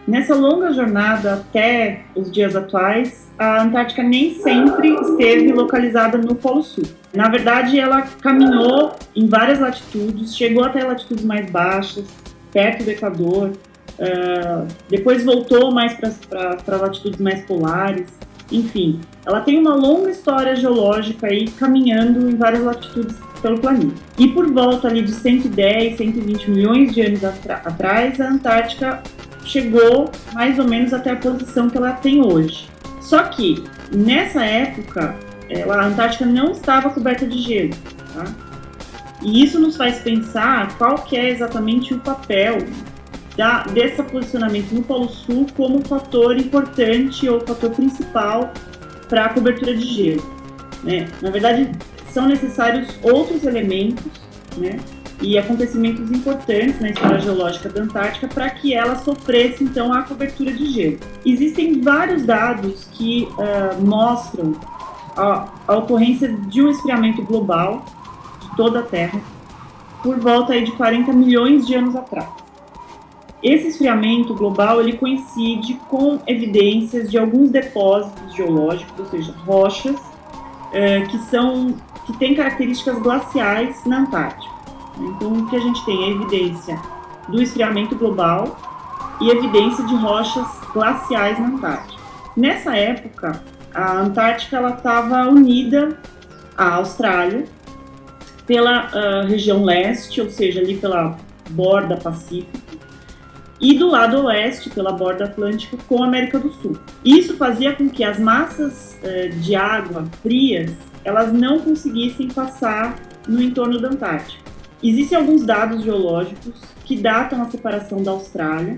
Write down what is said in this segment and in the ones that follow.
Nessa longa jornada até os dias atuais, a Antártica nem sempre esteve localizada no Polo Sul. Na verdade, ela caminhou em várias latitudes, chegou até latitudes mais baixas, perto do Equador, depois voltou mais para latitudes mais polares. Enfim, ela tem uma longa história geológica aí caminhando em várias latitudes pelo planeta. E por volta ali de 110, 120 milhões de anos atrás, a Antártica chegou mais ou menos até a posição que ela tem hoje. Só que, nessa época, a Antártica não estava coberta de gelo, tá? E isso nos faz pensar qual que é exatamente o papel desse posicionamento no Polo Sul como fator importante ou fator principal para a cobertura de gelo, né? Na verdade, são necessários outros elementos, né, e acontecimentos importantes na história geológica da Antártica para que ela sofresse, então, a cobertura de gelo. Existem vários dados que mostram a ocorrência de um esfriamento global de toda a Terra por volta aí de 40 milhões de anos atrás. Esse esfriamento global ele coincide com evidências de alguns depósitos geológicos, ou seja, rochas, que têm características glaciais na Antártica. Então, o que a gente tem é evidência do esfriamento global e evidência de rochas glaciais na Antártica. Nessa época, a Antártica estava unida à Austrália pela região leste, ou seja, ali pela borda pacífica, e do lado oeste, pela borda atlântica, com a América do Sul. Isso fazia com que as massas de água frias elas não conseguissem passar no entorno da Antártica. Existem alguns dados geológicos que datam a separação da Austrália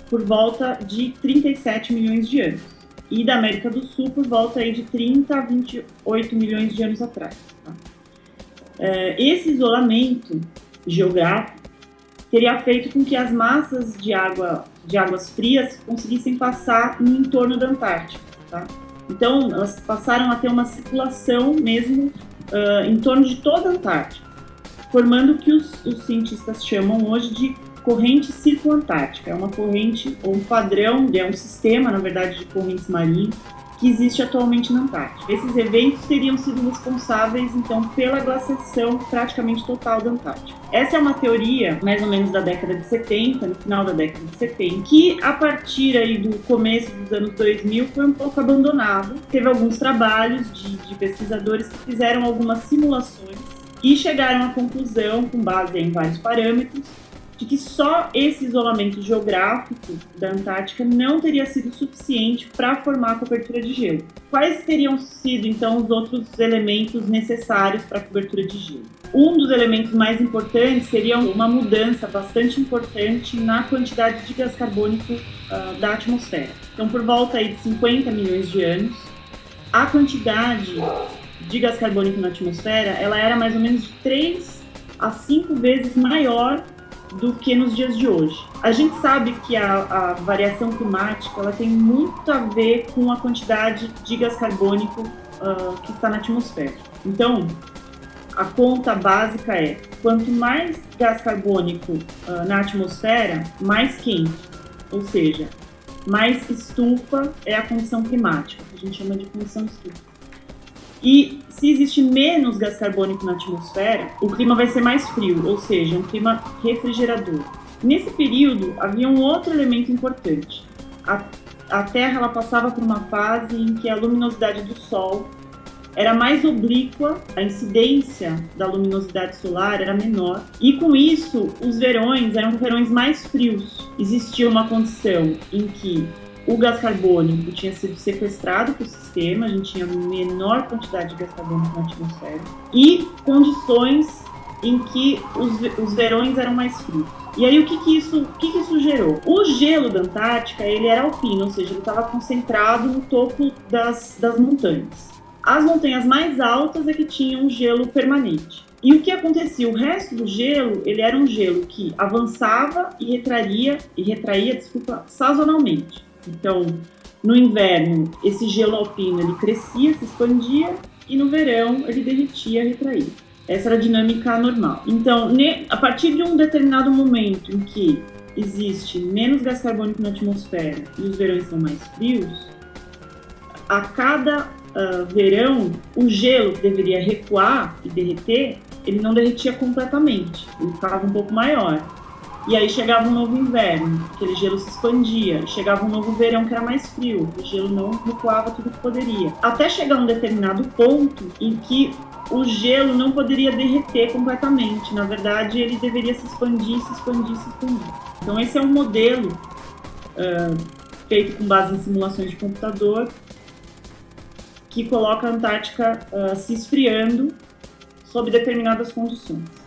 por volta de 37 milhões de anos e da América do Sul por volta aí de 30 a 28 milhões de anos atrás. Tá? Esse isolamento geográfico teria feito com que as massas de águas frias conseguissem passar no entorno da Antártica. Tá? Então, elas passaram a ter uma circulação mesmo em torno de toda a Antártica, formando o que os cientistas chamam hoje de corrente circunantártica. É uma corrente, ou um padrão, é um sistema, na verdade, de correntes marinhas, que existe atualmente na Antártica. Esses eventos teriam sido responsáveis, então, pela glaciação praticamente total da Antártica. Essa é uma teoria, mais ou menos da década de 70, no final da década de 70, que a partir aí do começo dos anos 2000 foi um pouco abandonado. Teve alguns trabalhos de pesquisadores que fizeram algumas simulações e chegaram à conclusão, com base em vários parâmetros, de que só esse isolamento geográfico da Antártica não teria sido suficiente para formar a cobertura de gelo. Quais teriam sido, então, os outros elementos necessários para a cobertura de gelo? Um dos elementos mais importantes seria uma mudança bastante importante na quantidade de gás carbônico da atmosfera. Então, por volta aí de 50 milhões de anos, a quantidade de gás carbônico na atmosfera ela era mais ou menos de 3 a 5 vezes maior do que nos dias de hoje. A gente sabe que a variação climática ela tem muito a ver com a quantidade de gás carbônico que está na atmosfera. Então, a conta básica é, quanto mais gás carbônico na atmosfera, mais quente, ou seja, mais estufa é a condição climática, que a gente chama de condição estufa. E se existe menos gás carbônico na atmosfera, o clima vai ser mais frio, ou seja, um clima refrigerador. Nesse período, havia um outro elemento importante. A Terra ela passava por uma fase em que a luminosidade do Sol era mais oblíqua, a incidência da luminosidade solar era menor, e com isso, os verões eram verões mais frios. Existia uma condição em que o gás carbônico tinha sido sequestrado para o sistema, a gente tinha menor quantidade de gás carbônico na atmosfera, e condições em que os verões eram mais frios. E aí, o que isso gerou? O gelo da Antártica, ele era alpino, ou seja, ele estava concentrado no topo das montanhas. As montanhas mais altas é que tinham gelo permanente. E o que acontecia? O resto do gelo, ele era um gelo que avançava e retraía sazonalmente. Então, no inverno, esse gelo alpino ele crescia, se expandia, e no verão ele derretia, retraía. Essa era a dinâmica normal. Então, a partir de um determinado momento em que existe menos gás carbônico na atmosfera e os verões são mais frios, a cada verão, o gelo que deveria recuar e derreter, ele não derretia completamente, ele ficava um pouco maior. E aí chegava um novo inverno, aquele gelo se expandia, chegava um novo verão que era mais frio, o gelo não recuava tudo que poderia. Até chegar a um determinado ponto em que o gelo não poderia derreter completamente, na verdade ele deveria se expandir, se expandir, se expandir. Então esse é um modelo feito com base em simulações de computador, que coloca a Antártica se esfriando sob determinadas condições.